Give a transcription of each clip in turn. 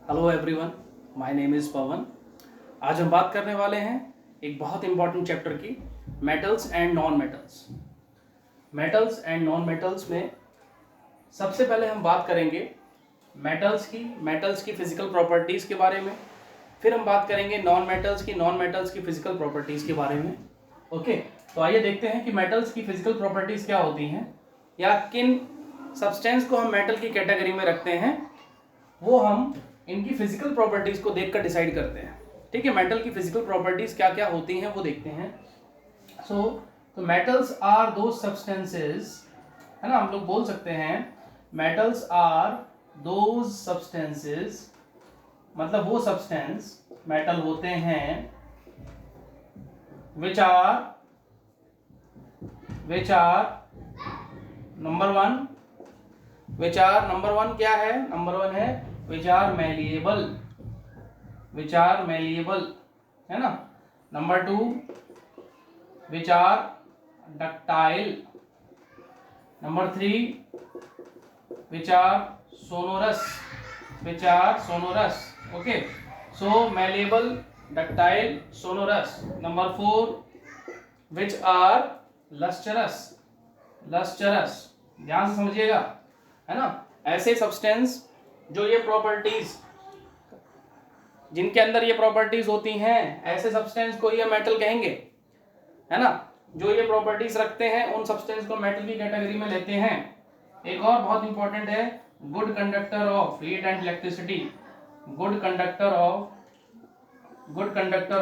Hello everyone, my name is Pavan. आज हम बात करने वाले हैं एक बहुत इंपॉर्टेंट चैप्टर की, metals and non metals. Metals and non metals में सबसे पहले हम बात करेंगे मेटल्स की फिजिकल प्रॉपर्टीज़ के बारे में। फिर हम बात करेंगे नॉन मेटल्स की फिजिकल प्रॉपर्टीज़ के बारे में। ओके, तो आइए देखते हैं कि मेटल्स की फिजिकल प्रॉपर्टीज़ क्या होती हैं या किन सब्सटेंस को हम मेटल की कैटेगरी में रखते हैं, वो हम इनकी फिजिकल प्रॉपर्टीज को देखकर डिसाइड करते हैं। ठीक है, मेटल की फिजिकल प्रॉपर्टीज क्या क्या होती हैं वो देखते हैं। तो मेटल्स आर दो सब्सटेंसेस, है ना, हम लोग बोल सकते हैं मेटल्स आर दो सब्सटेंसेस, मतलब वो सब्सटेंस मेटल होते हैं विच आर नंबर वन क्या है? नंबर वन है विच आर मैलिएबल, है ना। Number two which are ductile. Number three which are sonorous. Okay, so malleable, ductile, sonorous. Number four which are lustrous. ध्यान से समझिएगा, है ना। ऐसे सब्सटेंस जो ये प्रॉपर्टीज, जिनके अंदर ये प्रॉपर्टीज होती हैं, ऐसे सब्सटेंस को ये मेटल कहेंगे, है ना। जो ये प्रॉपर्टीज रखते हैं उन सब्सटेंस को मेटल की कैटेगरी में लेते हैं। एक और बहुत इंपॉर्टेंट है, good conductor of heat and electricity. Good conductor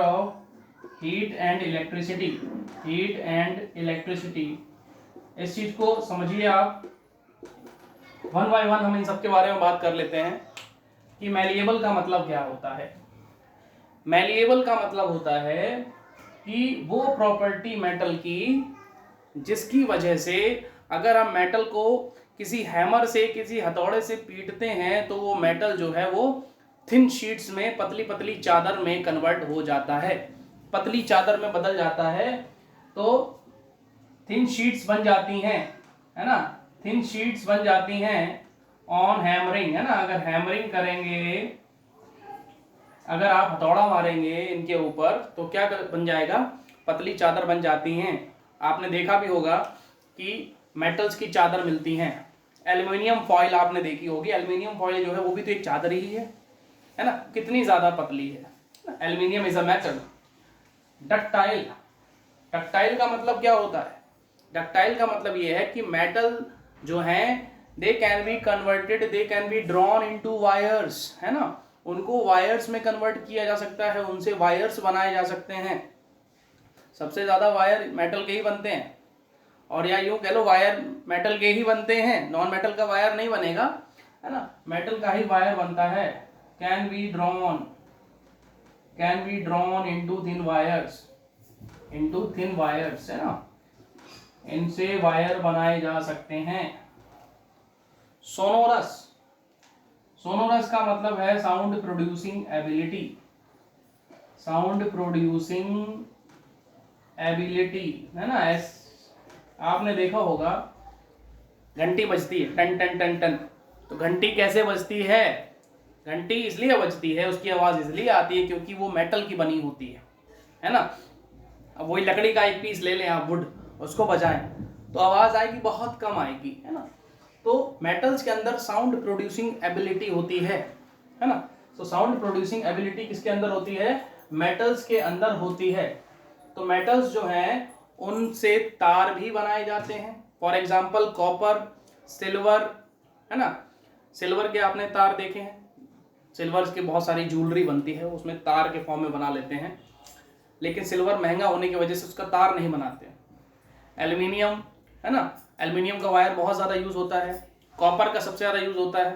of heat and electricity. इस चीज को समझिए आप। वन बाय वन हम इन सब के बारे में बात कर लेते हैं कि मैलिएबल का मतलब क्या होता है। मैलिएबल का मतलब होता है कि वो प्रॉपर्टी मेटल की जिसकी वजह से अगर हम मेटल को किसी हैमर से, किसी हथौड़े से पीटते हैं तो वो मेटल जो है वो थिन शीट्स में, पतली पतली चादर में कन्वर्ट हो जाता है, पतली चादर में बदल जाता है। तो थिन शीट्स बन जाती हैं, है ना, थिन शीट्स बन जाती हैं ऑन हैमरिंग, है ना। अगर हैमरिंग करेंगे, अगर आप हथौड़ा मारेंगे इनके ऊपर तो क्या बन जाएगा? पतली चादर बन जाती हैं। आपने देखा भी होगा कि मेटल्स की चादर मिलती हैं। एल्युमिनियम फॉइल आपने देखी होगी, एल्युमिनियम फॉइल जो है वो भी तो एक चादर ही है ना, कितनी ज्यादा पतली है। Aluminium is a metal. Ductile का मतलब क्या होता है? डक्टाइल का मतलब ये है कि मेटल जो है दे can be converted, they can be drawn into wires, है ना। उनको वायर्स में कन्वर्ट किया जा सकता है, उनसे वायर्स बनाए जा सकते हैं। सबसे ज्यादा वायर मेटल के ही बनते हैं, और या यूं कह लो वायर मेटल के ही बनते हैं, नॉन मेटल का वायर नहीं बनेगा, है ना, मेटल का ही वायर बनता है। Can be drawn into thin wires, है ना, इनसे वायर बनाए जा सकते हैं। सोनोरस का मतलब है साउंड प्रोड्यूसिंग एबिलिटी, है ना। आपने देखा होगा घंटी बजती है, टन टन टन टन, तो घंटी कैसे बजती है? घंटी इसलिए बजती है, उसकी आवाज इसलिए आती है क्योंकि वो मेटल की बनी होती है ना। अब वही लकड़ी का एक पीस ले लें आप, वुड, उसको बजाएं तो आवाज आएगी, बहुत कम आएगी, है ना। तो मेटल्स के अंदर साउंड प्रोड्यूसिंग एबिलिटी होती है ना। तो साउंड प्रोड्यूसिंग एबिलिटी किसके अंदर होती है? मेटल्स के अंदर होती है। तो मेटल्स जो हैं उनसे तार भी बनाए जाते हैं। फॉर एग्जाम्पल कॉपर, सिल्वर, है ना। सिल्वर के आपने तार देखे हैं, सिल्वर के बहुत सारी ज्वेलरी बनती है, उसमें तार के फॉर्म में बना लेते हैं, लेकिन सिल्वर महंगा होने की वजह से उसका तार नहीं बनाते। एल्युमिनियम, है ना, एल्युमिनियम का वायर बहुत ज़्यादा यूज होता है, कॉपर का सबसे ज़्यादा यूज होता है।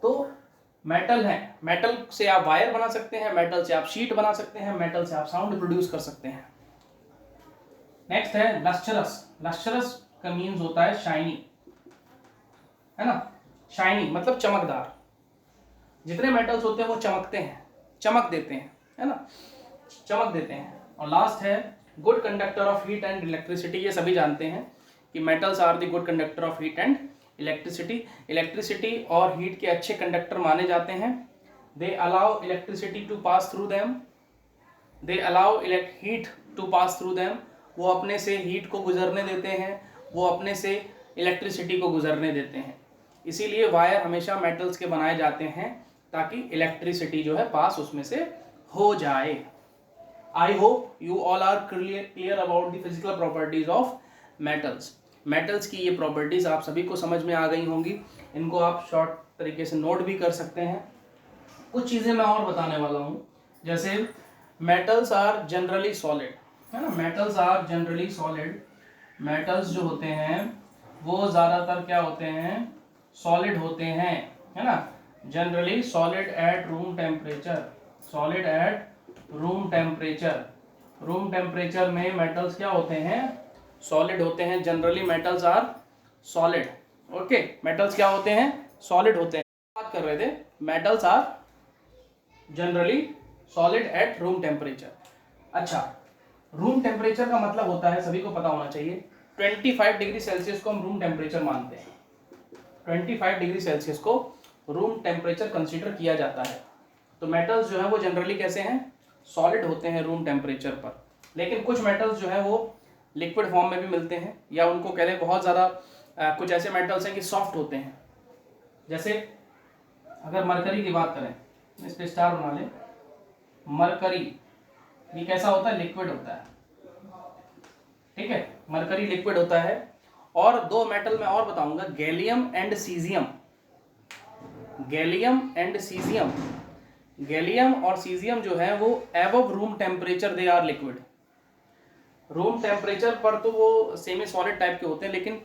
तो मेटल है, मेटल से आप वायर बना सकते हैं, मेटल से आप शीट बना सकते हैं, मेटल से आप साउंड प्रोड्यूस कर सकते हैं। नेक्स्ट है लस्टरस का मीन्स होता है शाइनी, है ना। शाइनी मतलब चमकदार। जितने मेटल्स होते हैं वो चमकते हैं, चमक देते हैं, है ना, चमक देते हैं। और लास्ट है good conductor of heat and electricity. ये सभी जानते हैं कि metals are the good conductor of heat and electricity और हीट के अच्छे कंडक्टर माने जाते हैं। They allow electricity to pass through them, they allow heat to pass through them, वो अपने से हीट को गुजरने देते हैं, वो अपने से इलेक्ट्रिसिटी को गुजरने देते हैं। इसीलिए वायर हमेशा मेटल्स के बनाए जाते हैं ताकि इलेक्ट्रिसिटी जो है पास उसमें से हो जाए। I hope you all are clear about the physical properties of metals. Metals की ये प्रॉपर्टीज आप सभी को समझ में आ गई होंगी। इनको आप शॉर्ट तरीके से नोट भी कर सकते हैं। कुछ चीज़ें मैं और बताने वाला हूँ, जैसे मेटल्स आर जनरली सॉलिड, है ना, metals are generally solid. Metals जो होते हैं वो ज़्यादातर क्या होते हैं, सॉलिड होते हैं, है ना, generally solid at room temperature, solid at room temperature. Room temperature में मेटल्स क्या होते हैं, सॉलिड होते हैं। Generally metals are solid. Okay, metals क्या होते हैं, सॉलिड होते हैं। बात कर रहे थे, metals are generally solid at room temperature. अच्छा, रूम टेम्परेचर का मतलब होता है, सभी को पता होना चाहिए, 25 डिग्री सेल्सियस को हम रूम टेम्परेचर मानते हैं। 25 डिग्री सेल्सियस को रूम टेम्परेचर कंसीडर किया जाता है। तो मेटल्स जो है वो जनरली कैसे हैं, सॉलिड होते हैं रूम टेम्परेचर पर। लेकिन कुछ मेटल्स जो है वो लिक्विड फॉर्म में भी मिलते हैं, या उनको कह लें बहुत ज़्यादा कुछ ऐसे मेटल्स हैं कि सॉफ्ट होते हैं। जैसे अगर मरकरी की बात करें, इस पे स्टार बना लें, मरकरी ये कैसा होता है, लिक्विड होता है। ठीक है, मरकरी लिक्विड होता है। और दो मेटल मैं और बताऊंगा, gallium and caesium. Gallium and caesium, gallium और सीजियम जो है वो above room temperature they are liquid. Room temperature पर तो वो सेमी सॉलिड टाइप के होते हैं, लेकिन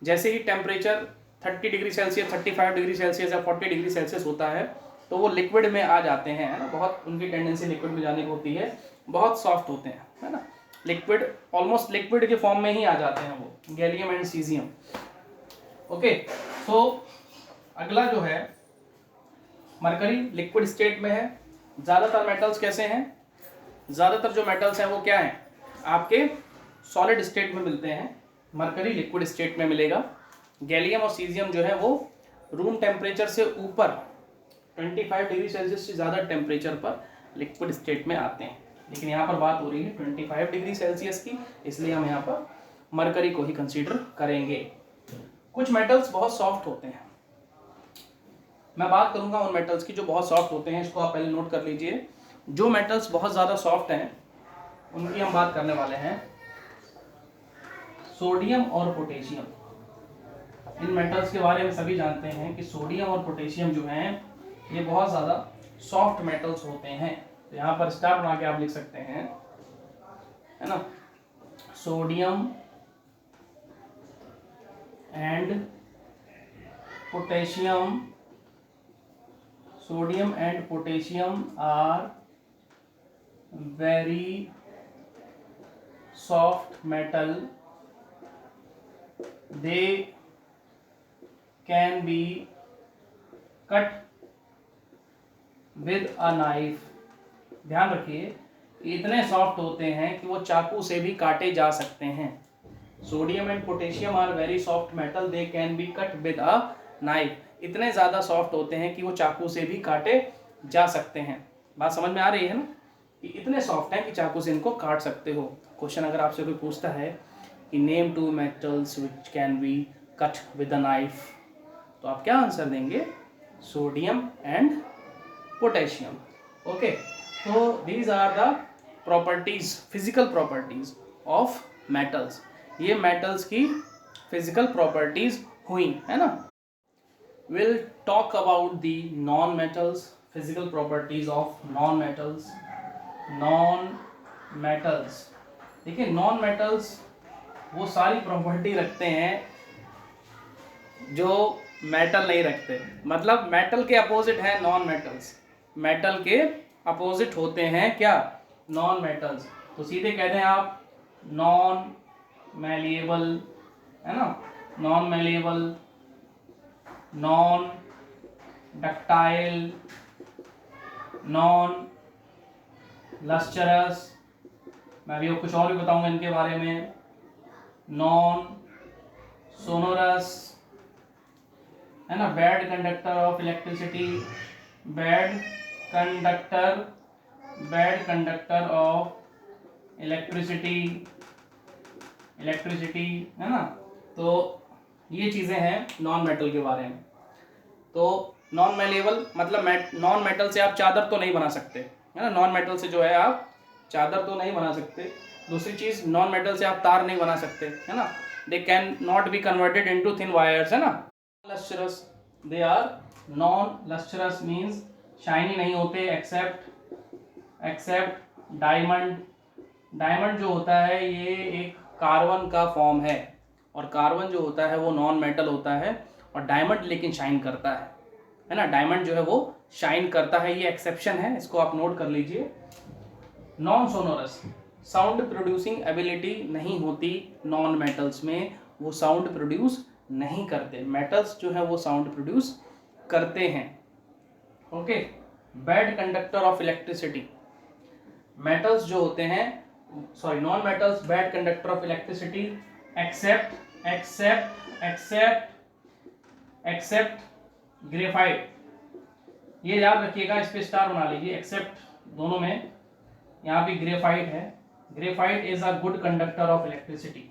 जैसे ही temperature 30 degree Celsius, 35 degree Celsius या 40 डिग्री सेल्सियस होता है तो वो लिक्विड में आ जाते हैं, है ना, बहुत उनकी टेंडेंसी लिक्विड में जाने की होती है, बहुत सॉफ्ट होते हैं, है ना, लिक्विड, ऑलमोस्ट लिक्विड के फॉर्म में ही आ जाते हैं वो, गैलियम एंड सीजियम। ओके, तो अगला जो है मरकरी लिक्विड स्टेट में है। ज़्यादातर मेटल्स कैसे हैं, ज़्यादातर जो मेटल्स हैं वो क्या हैं, आपके सॉलिड स्टेट में मिलते हैं। मरकरी लिक्विड स्टेट में मिलेगा। गैलियम और सीजियम जो है वो रूम टेम्परेचर से ऊपर 25 डिग्री सेल्सियस से ज़्यादा टेम्परेचर पर लिक्विड स्टेट में आते हैं। लेकिन यहाँ पर बात हो रही है 25 डिग्री सेल्सियस की, इसलिए हम यहाँ पर मरकरी को ही कंसीडर करेंगे। कुछ मेटल्स बहुत सॉफ्ट होते हैं, मैं बात करूंगा उन मेटल्स की जो बहुत सॉफ्ट होते हैं, इसको आप पहले नोट कर लीजिए। जो मेटल्स बहुत ज़्यादा सॉफ्ट हैं उनकी हम बात करने वाले हैं, सोडियम और पोटेशियम। इन मेटल्स के बारे में सभी जानते हैं कि सोडियम और पोटेशियम जो हैं ये बहुत ज़्यादा सॉफ्ट मेटल्स होते हैं। तो यहाँ पर स्टार बना के आप लिख सकते हैं, है ना, sodium and potassium, sodium and potassium are very soft metal. They can be cut with a knife. ध्यान रखिए, इतने सॉफ्ट होते हैं कि वो चाकू से भी काटे जा सकते हैं। Sodium and potassium are very soft metal, they can be cut with a knife. इतने ज़्यादा सॉफ्ट होते हैं कि वो चाकू से भी काटे जा सकते हैं। बात समझ में आ रही है ना, कि इतने सॉफ्ट हैं कि चाकू से इनको काट सकते हो। क्वेश्चन अगर आपसे कोई पूछता है कि name two metals which can be cut with a knife, तो आप क्या आंसर देंगे, सोडियम एंड पोटेशियम। ओके, तो these are the properties, physical properties of metals. ये मेटल्स की फिजिकल प्रॉपर्टीज हुई, है ना। We'll talk about the non-metals, physical properties of non-metals. Non-metals, देखिए non-metals वो सारी प्रॉपर्टी रखते हैं जो मेटल नहीं रखते। मतलब मेटल के अपोजिट है नॉन मेटल्स, मेटल के अपोजिट होते हैं क्या, नॉन मेटल्स। तो सीधे कहते हैं आप नॉन मैलिएबल, है ना, non malleable, non ductile, non lustrous, मैं अभी कुछ और भी बताऊंगा इनके बारे में, नॉन सोनोरस, है ना, bad conductor of electricity, bad conductor of electricity है ना। तो ये चीज़ें हैं नॉन मेटल के बारे में। तो नॉन मेलेबल मतलब नॉन मेटल से आप चादर तो नहीं बना सकते, है ना, नॉन मेटल से जो है आप चादर तो नहीं बना सकते। दूसरी चीज़, नॉन मेटल से आप तार नहीं बना सकते, है ना, they can not be converted into thin wires, है ना। Lustrous, they are non lustrous means shiny नहीं होते, एक्सेप्ट डायमंड जो होता है ये एक कार्बन का फॉर्म है, और कार्बन जो होता है वो नॉन मेटल होता है, और डायमंड लेकिन शाइन करता है ना, डायमंड जो है वो शाइन करता है, ये एक्सेप्शन है, इसको आप नोट कर लीजिए। Non sonorous, sound producing ability नहीं होती नॉन मेटल्स में, वो साउंड प्रोड्यूस नहीं करते, मेटल्स जो है वो साउंड प्रोड्यूस करते हैं। Okay, bad conductor of electricity, metals जो होते हैं, sorry non metals bad conductor of electricity except graphite, ये याद रखिएगा, इस पे स्टार बना लीजिए, एक्सेप्ट दोनों में, यहाँ भी ग्रेफाइट है, graphite is a good conductor of electricity,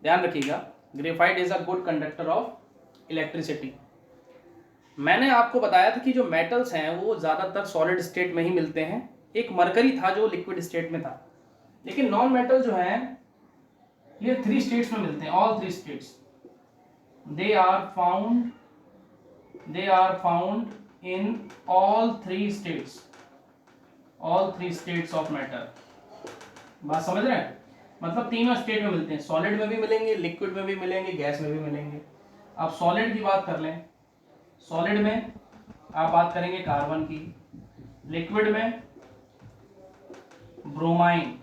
ध्यान रखिएगा, graphite is a good conductor of electricity. मैंने आपको बताया था कि जो मेटल्स हैं वो ज़्यादातर सॉलिड स्टेट में ही मिलते हैं, एक मरकरी था जो लिक्विड स्टेट में था, लेकिन नॉन मेटल जो है ये 3 स्टेट्स में मिलते हैं, all 3 states, they are found in all 3 states of matter. बात समझ रहे हैं, मतलब तीनों स्टेट में मिलते हैं, सॉलिड में भी मिलेंगे, लिक्विड में भी मिलेंगे, गैस में भी मिलेंगे। अब सॉलिड की बात कर लें, सॉलिड में आप बात करेंगे कार्बन की, लिक्विड में ब्रोमाइन,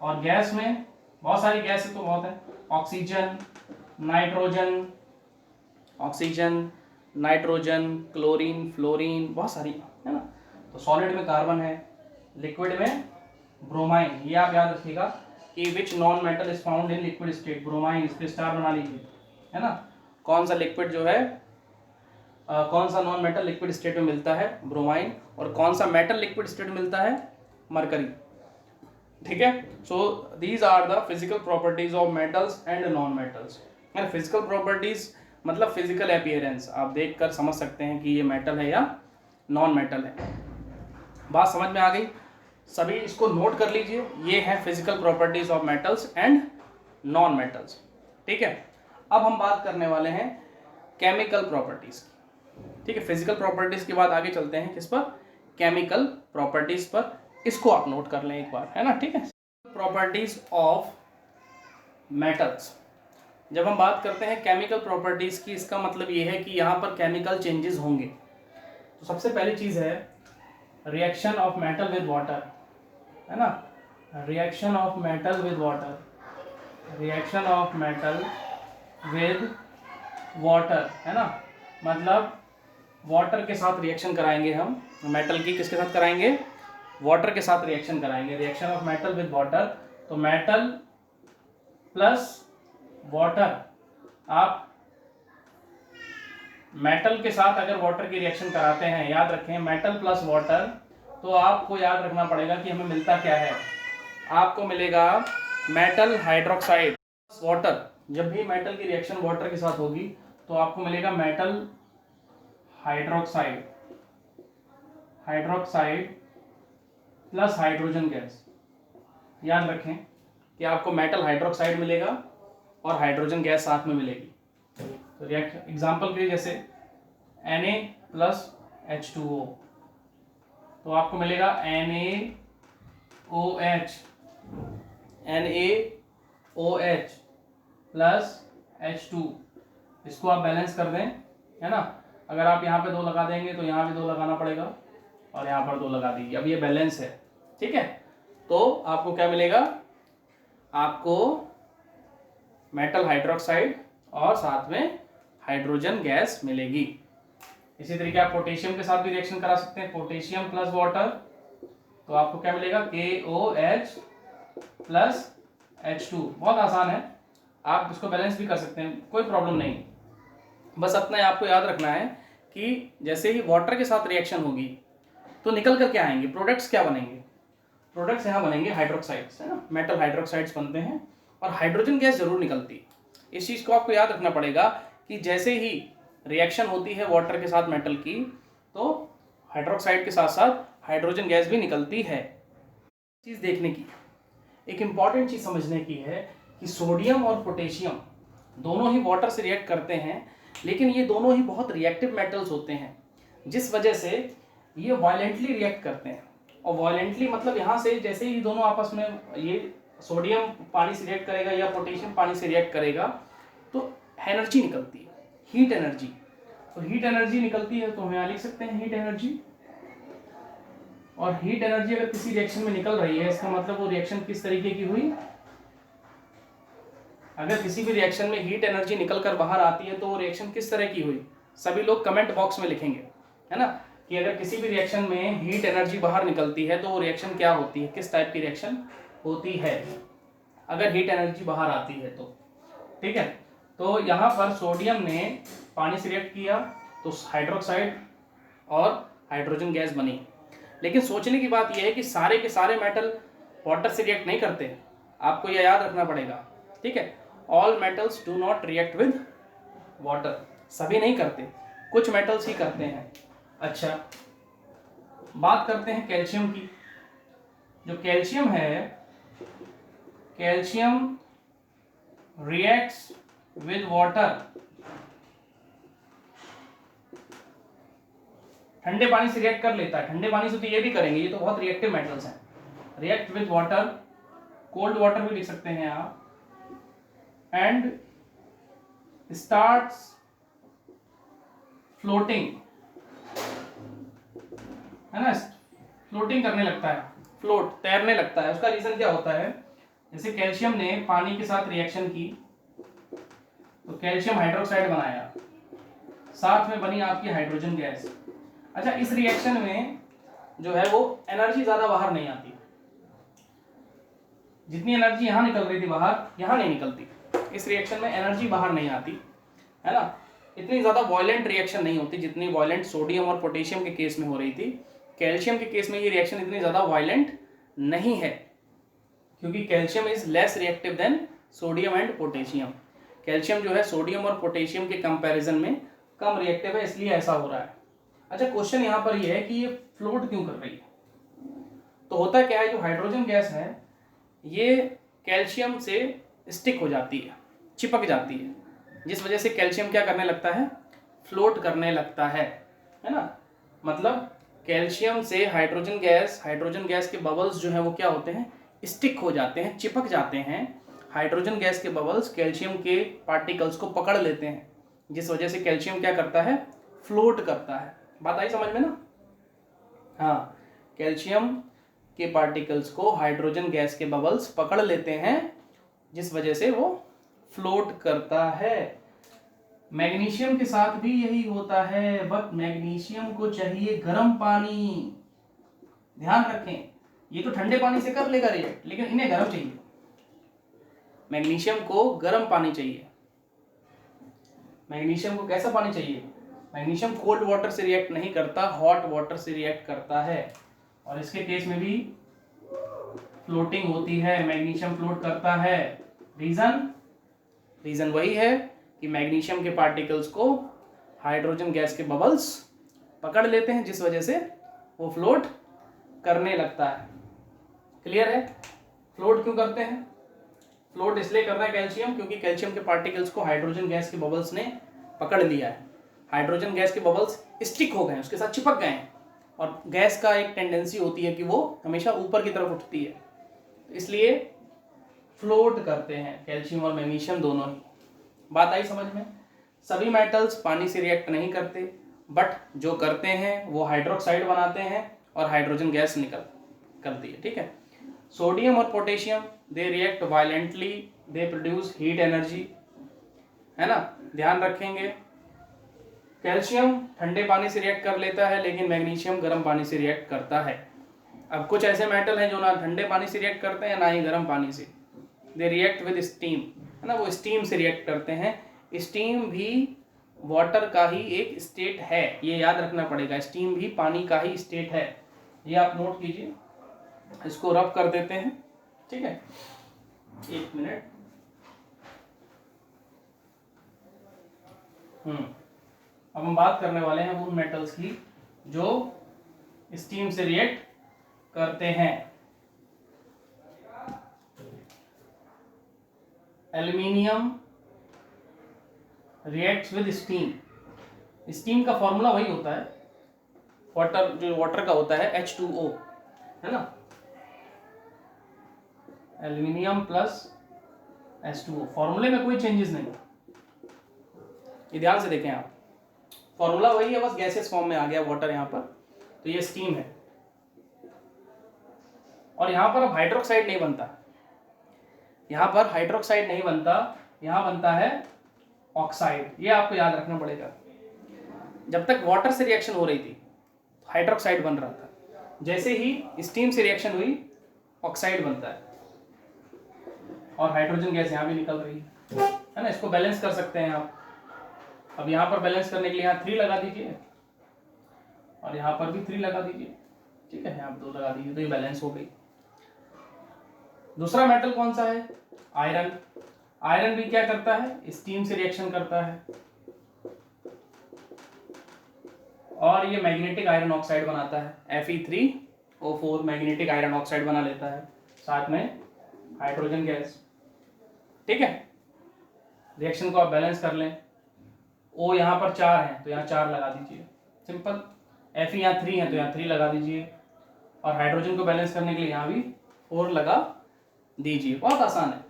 और गैस में बहुत सारी गैस है तो बहुत है, ऑक्सीजन, नाइट्रोजन, क्लोरीन, फ्लोरीन, बहुत सारी, है ना। तो सॉलिड में कार्बन है, लिक्विड में ब्रोमाइन, ये आप याद रखिएगा कि which non metal is found in liquid state, bromine, इस पे स्टार बना लीजिए, है ना। कौन सा लिक्विड जो है कौन सा नॉन मेटल लिक्विड स्टेट में मिलता है, ब्रोमाइन, और कौन सा मेटल लिक्विड स्टेट में मिलता है, मरकरी, ठीक है। So these are the physical properties of metals and non metals. Physical properties मतलब फिजिकल अपीयरेंस, आप देखकर समझ सकते हैं कि ये मेटल है या नॉन मेटल है। बात समझ में आ गई, सभी इसको नोट कर लीजिए, ये है physical properties of metals and non metals, ठीक है। अब हम बात करने वाले हैं केमिकल प्रॉपर्टीज की, ठीक है। फिजिकल प्रॉपर्टीज के बाद आगे चलते हैं किस पर, केमिकल प्रॉपर्टीज पर, इसको आप नोट कर लें एक बार, है ना, ठीक है। प्रॉपर्टीज ऑफ मेटल्स, जब हम बात करते हैं केमिकल प्रॉपर्टीज की, इसका मतलब ये है कि यहाँ पर केमिकल चेंजेस होंगे। तो सबसे पहली चीज है reaction of metal with water, है ना, reaction of metal with water, है ना, मतलब वाटर के साथ रिएक्शन कराएंगे हम, मेटल की किसके साथ कराएंगे, वाटर के साथ रिएक्शन कराएंगे, reaction of metal with water. तो मेटल प्लस वाटर, आप मेटल के साथ अगर वाटर की रिएक्शन कराते हैं, याद रखें मेटल प्लस वाटर, तो आपको याद रखना पड़ेगा कि हमें मिलता क्या है, आपको मिलेगा मेटल हाइड्रोक्साइड वाटर। जब भी मेटल की रिएक्शन वाटर के साथ होगी तो आपको मिलेगा metal hydroxide plus hydrogen gas. याद रखें कि आपको मेटल हाइड्रोक्साइड मिलेगा और हाइड्रोजन गैस साथ में मिलेगी। तो रिएक्शन एग्जांपल के लिए जैसे Na प्लस H2O, तो आपको मिलेगा NaOH प्लस H2, इसको आप बैलेंस कर दें, है ना। अगर आप यहाँ पे 2 लगा देंगे तो यहाँ भी 2 लगाना पड़ेगा और यहाँ पर 2 लगा दीजिए, अब ये बैलेंस है, ठीक है। तो आपको क्या मिलेगा, आपको मेटल हाइड्रोक्साइड और साथ में हाइड्रोजन गैस मिलेगी। इसी तरीके आप पोटेशियम के साथ भी रिएक्शन करा सकते हैं, पोटेशियम प्लस वाटर, तो आपको क्या मिलेगा KOH प्लस H2, बहुत आसान है, आप इसको बैलेंस भी कर सकते हैं, कोई प्रॉब्लम नहीं। बस अपने आपको याद रखना है कि जैसे ही वाटर के साथ रिएक्शन होगी तो निकल कर क्या आएंगे, प्रोडक्ट्स क्या बनेंगे, प्रोडक्ट्स यहाँ बनेंगे हाइड्रोक्साइड्स, है ना, मेटल हाइड्रोक्साइड्स बनते हैं और हाइड्रोजन गैस जरूर निकलती है। इस चीज़ को आपको याद रखना पड़ेगा कि जैसे ही रिएक्शन होती है वाटर के साथ मेटल की तो हाइड्रोक्साइड के साथ साथ हाइड्रोजन गैस भी निकलती है। चीज़ देखने की, एक इम्पॉर्टेंट चीज़ समझने की है कि सोडियम और पोटेशियम दोनों ही वाटर से रिएक्ट करते हैं, लेकिन ये दोनों ही बहुत रिएक्टिव मेटल्स होते हैं, जिस वजह से ये वायलेंटली रिएक्ट करते हैं। और वायलेंटली मतलब यहाँ से जैसे ही दोनों आपस में, ये सोडियम पानी से रिएक्ट करेगा या पोटेशियम पानी से रिएक्ट करेगा तो एनर्जी निकलती है, हीट एनर्जी। तो हीट एनर्जी निकलती है तो हम यहाँ लिख सकते हैं हीट एनर्जी। और हीट एनर्जी अगर किसी रिएक्शन में निकल रही है, इसका मतलब वो रिएक्शन किस तरीके की हुई। अगर किसी भी रिएक्शन में हीट एनर्जी निकल कर बाहर आती है तो वो रिएक्शन किस तरह की हुई। सभी लोग कमेंट बॉक्स में लिखेंगे, है ना, कि अगर किसी भी रिएक्शन में हीट एनर्जी बाहर निकलती है तो वो रिएक्शन क्या होती है, किस टाइप की रिएक्शन होती है अगर हीट एनर्जी बाहर आती है तो। ठीक है, तो यहाँ पर सोडियम ने पानी से रिएक्ट किया तो हाइड्रोक्साइड और हाइड्रोजन गैस बनी। लेकिन सोचने की बात यह है कि सारे के सारे मेटल वाटर से रिएक्ट नहीं करते, आपको यह याद रखना पड़ेगा। ठीक है, all metals do not react with water, सभी नहीं करते, कुछ मेटल्स ही करते हैं। अच्छा, बात करते हैं कैल्शियम की। जो कैल्शियम है, कैल्शियम रिएक्ट्स विद वाटर, ठंडे पानी से रिएक्ट कर लेता है, ठंडे पानी से तो ये भी करेंगे, ये तो बहुत रिएक्टिव मेटल्स हैं। React with water, cold water भी लिख सकते हैं आप, एंड स्टार्ट्स फ्लोटिंग, है ना, फ्लोटिंग करने लगता है, फ्लोट, तैरने लगता है। उसका रीजन क्या होता है, जैसे कैल्शियम ने पानी के साथ रिएक्शन की तो कैल्शियम हाइड्रोक्साइड बनाया, साथ में बनी आपकी हाइड्रोजन गैस। अच्छा, इस रिएक्शन में जो है वो एनर्जी ज्यादा बाहर नहीं आती, जितनी एनर्जी यहां निकल रही थी बाहर, यहां नहीं निकलती। इस रिएक्शन में एनर्जी बाहर नहीं आती, है ना, इतनी ज्यादा वायलेंट रिएक्शन नहीं होती जितनी वायलेंट सोडियम और पोटेशियम के केस में हो रही थी। कैल्शियम के केस में ये रिएक्शन इतनी ज्यादा वायलेंट नहीं है, क्योंकि calcium is less reactive than sodium and potassium. Calcium जो है सोडियम और पोटेशियम के कंपैरिजन में कम रिएक्टिव है, इसलिए ऐसा हो रहा है। अच्छा, क्वेश्चन यहाँ पर ये है कि ये फ्लोट क्यों कर रही है। तो होता क्या है, जो हाइड्रोजन गैस है ये कैल्शियम से स्टिक हो जाती है, चिपक जाती है, जिस वजह से कैल्शियम क्या करने लगता है, फ्लोट करने लगता है ना। मतलब कैल्शियम से हाइड्रोजन गैस के बबल्स जो है वो क्या होते हैं, स्टिक हो जाते हैं, चिपक जाते हैं। हाइड्रोजन गैस के बबल्स कैल्शियम के पार्टिकल्स को पकड़ लेते हैं, जिस वजह से कैल्शियम क्या करता है, फ्लोट करता है। बात आई समझ में ना। हाँ, कैल्शियम के पार्टिकल्स को हाइड्रोजन गैस के बबल्स पकड़ लेते हैं, जिस वजह से वो फ्लोट करता है। मैग्नीशियम के साथ भी यही होता है, बट मैग्नीशियम को चाहिए गर्म पानी। ध्यान रखें, ये तो ठंडे पानी से कर लेगा रिएक्ट, लेकिन इन्हें गर्म चाहिए, मैग्नीशियम को गर्म पानी चाहिए। मैग्नीशियम को कैसा पानी चाहिए, मैग्नीशियम कोल्ड वाटर से रिएक्ट नहीं करता, हॉट वाटर से रिएक्ट करता है, और इसके केस में भी फ्लोटिंग होती है, मैग्नीशियम फ्लोट करता है। रीजन वही है कि मैग्नीशियम के पार्टिकल्स को हाइड्रोजन गैस के बबल्स पकड़ लेते हैं, जिस वजह से वो फ्लोट करने लगता है। क्लियर है, फ्लोट क्यों करते हैं, फ्लोट इसलिए कर रहा है कैल्शियम क्योंकि कैल्शियम के पार्टिकल्स को हाइड्रोजन गैस के बबल्स ने पकड़ लिया है। हाइड्रोजन गैस के बबल्स स्टिक हो गए हैं, उसके साथ चिपक गए हैं, और गैस का एक टेंडेंसी होती है कि वो हमेशा ऊपर की तरफ उठती है, इसलिए फ्लोट करते हैं कैल्शियम और मैग्नीशियम दोनों ही। बात आई समझ में। सभी मेटल्स पानी से रिएक्ट नहीं करते, बट जो करते हैं वो हाइड्रोक्साइड बनाते हैं और हाइड्रोजन गैस निकलती है। ठीक है, सोडियम और potassium they react violently, they produce heat energy, है ना, ध्यान रखेंगे। कैल्शियम ठंडे पानी से रिएक्ट कर लेता है, लेकिन मैग्नीशियम गर्म पानी से रिएक्ट करता है। अब कुछ ऐसे मेटल हैं जो ना ठंडे पानी से रिएक्ट करते हैं ना ही गर्म पानी से, दे रिएक्ट विद स्टीम। है ना, वो स्टीम से रिएक्ट करते हैं। स्टीम भी वाटर का ही एक स्टेट है, ये याद रखना पड़ेगा, स्टीम भी पानी का ही स्टेट है, ये आप नोट कीजिए। इसको रब कर देते हैं, ठीक है, 1 मिनट। अब हम बात करने वाले हैं उन मेटल्स की जो स्टीम से रिएक्ट करते हैं। Aluminium reacts with steam. Steam का फॉर्मूला वही होता है, वाटर, जो वाटर का होता है H2O, है ना, एल्यूमिनियम प्लस H2O, फॉर्मूले में कोई चेंजेस नहीं, ये ध्यान से देखें आप, फॉर्मूला वही है, बस गैसेस फॉर्म में आ गया वाटर यहाँ पर, तो ये स्टीम है। और यहाँ पर अब हाइड्रोक्साइड नहीं बनता, यहाँ पर हाइड्रोक्साइड नहीं बनता, यहाँ बनता है ऑक्साइड, ये आपको याद रखना पड़ेगा। जब तक वाटर से रिएक्शन हो रही थी हाइड्रोक्साइड बन रहा था, जैसे ही स्टीम से रिएक्शन हुई ऑक्साइड बनता है, और हाइड्रोजन गैस यहाँ भी निकल रही है ना, इसको बैलेंस कर सकते हैं आप। अब यहाँ पर बैलेंस करने के लिए यहाँ 3 लगा दीजिए, और यहाँ पर भी 3 लगा दीजिए, ठीक है, यहाँ 2 लगा दीजिए, तो ये बैलेंस हो गई। दूसरा मेटल कौन सा है? आयरन। आयरन भी क्या करता है? स्टीम से रिएक्शन करता है, और ये मैग्नेटिक आयरन ऑक्साइड बनाता है, Fe3O4 मैग्नेटिक आयरन ऑक्साइड बना लेता है, साथ में हाइड्रोजन गैस, ठीक है। रिएक्शन को आप बैलेंस कर लें, O यहाँ पर 4 है तो यहाँ 4 लगा दीजिए, सिंपल। Fe यहाँ 3 है तो यहाँ 3 लगा दीजिए, और हाइड्रोजन को बैलेंस करने के लिए यहाँ भी 4 लगा दीजिए, बहुत आसान है।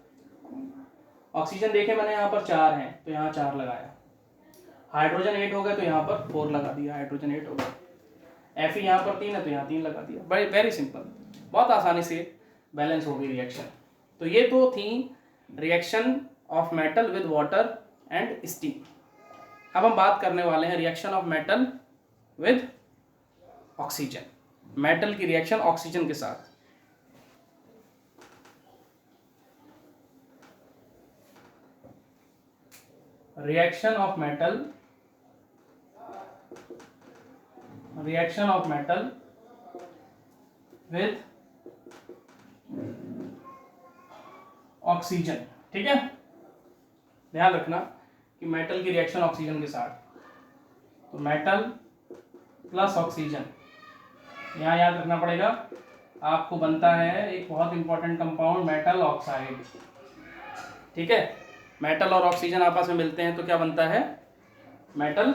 ऑक्सीजन देखे मैंने यहाँ पर 4 है तो यहाँ 4 लगाया, हाइड्रोजन 8 हो गए तो यहाँ पर 4 लगा दिया, हाइड्रोजन 8 हो गया। Fe यहाँ पर 3 है तो यहाँ 3 लगा दिया, वेरी सिंपल, बहुत आसानी से बैलेंस हो गई रिएक्शन। तो ये तो थी reaction of metal with water and steam. अब हम बात करने वाले हैं reaction of metal with oxygen, metal की रिएक्शन ऑक्सीजन के साथ। Reaction of metal with oxygen, ठीक है। ध्यान रखना कि मेटल की रिएक्शन ऑक्सीजन के साथ, तो मेटल प्लस ऑक्सीजन, यहाँ याद रखना पड़ेगा आपको, बनता है एक बहुत इंपॉर्टेंट कंपाउंड मेटल ऑक्साइड, ठीक है। मेटल और ऑक्सीजन आपस में मिलते हैं तो क्या बनता है? Metal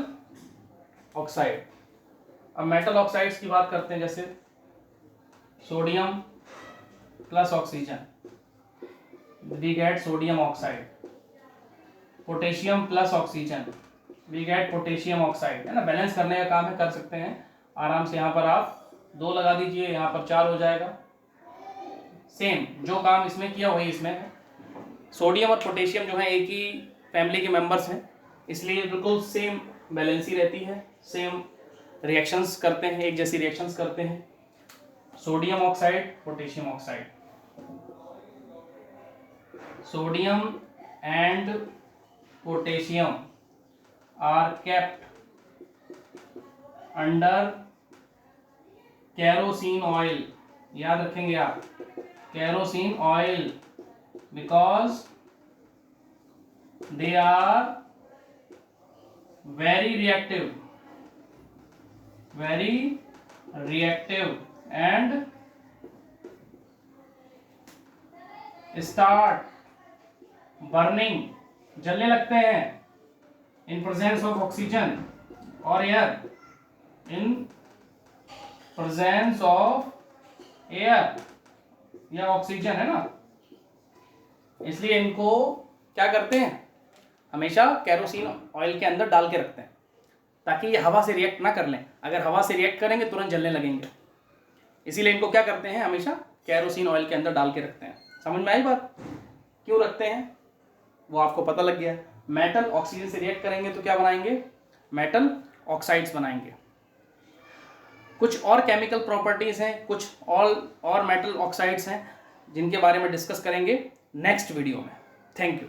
oxide. अब मेटल ऑक्साइड्स की बात करते हैं, जैसे sodium plus oxygen, we get sodium oxide. Potassium plus oxygen, we get potassium oxide, है ना। बैलेंस करने का काम है, कर सकते हैं आराम से। यहाँ पर आप 2 लगा दीजिए, यहाँ पर 4 हो जाएगा, सेम जो काम इसमें किया वही इसमें है। सोडियम और पोटेशियम जो है एक ही फैमिली के मेंबर्स हैं, इसलिए बिल्कुल सेम बैलेंस ही रहती है, सेम रिएक्शंस करते हैं, एक जैसी रिएक्शंस करते हैं। Sodium oxide, potassium oxide, sodium and potassium are kept under kerosene oil, याद रखेंगे आप, kerosene oil, because they are very reactive and start burning, जलने लगते हैं in presence of oxygen और air, in presence of air या oxygen, है ना। इसलिए इनको क्या करते हैं, हमेशा केरोसिन ऑयल के अंदर डाल के रखते हैं ताकि ये हवा से रिएक्ट ना कर लें। अगर हवा से रिएक्ट करेंगे तुरंत जलने लगेंगे, इसीलिए इनको क्या करते हैं, हमेशा केरोसिन ऑयल के अंदर डाल के रखते हैं। समझ में आई बात? क्यों रखते हैं वो आपको पता लग गया। मेटल ऑक्सीजन से रिएक्ट करेंगे तो क्या बनाएंगे? मेटल ऑक्साइड्स बनाएंगे। कुछ और केमिकल प्रॉपर्टीज हैं, कुछ और मेटल ऑक्साइड्स हैं जिनके बारे में डिस्कस करेंगे नेक्स्ट वीडियो में। Thank you.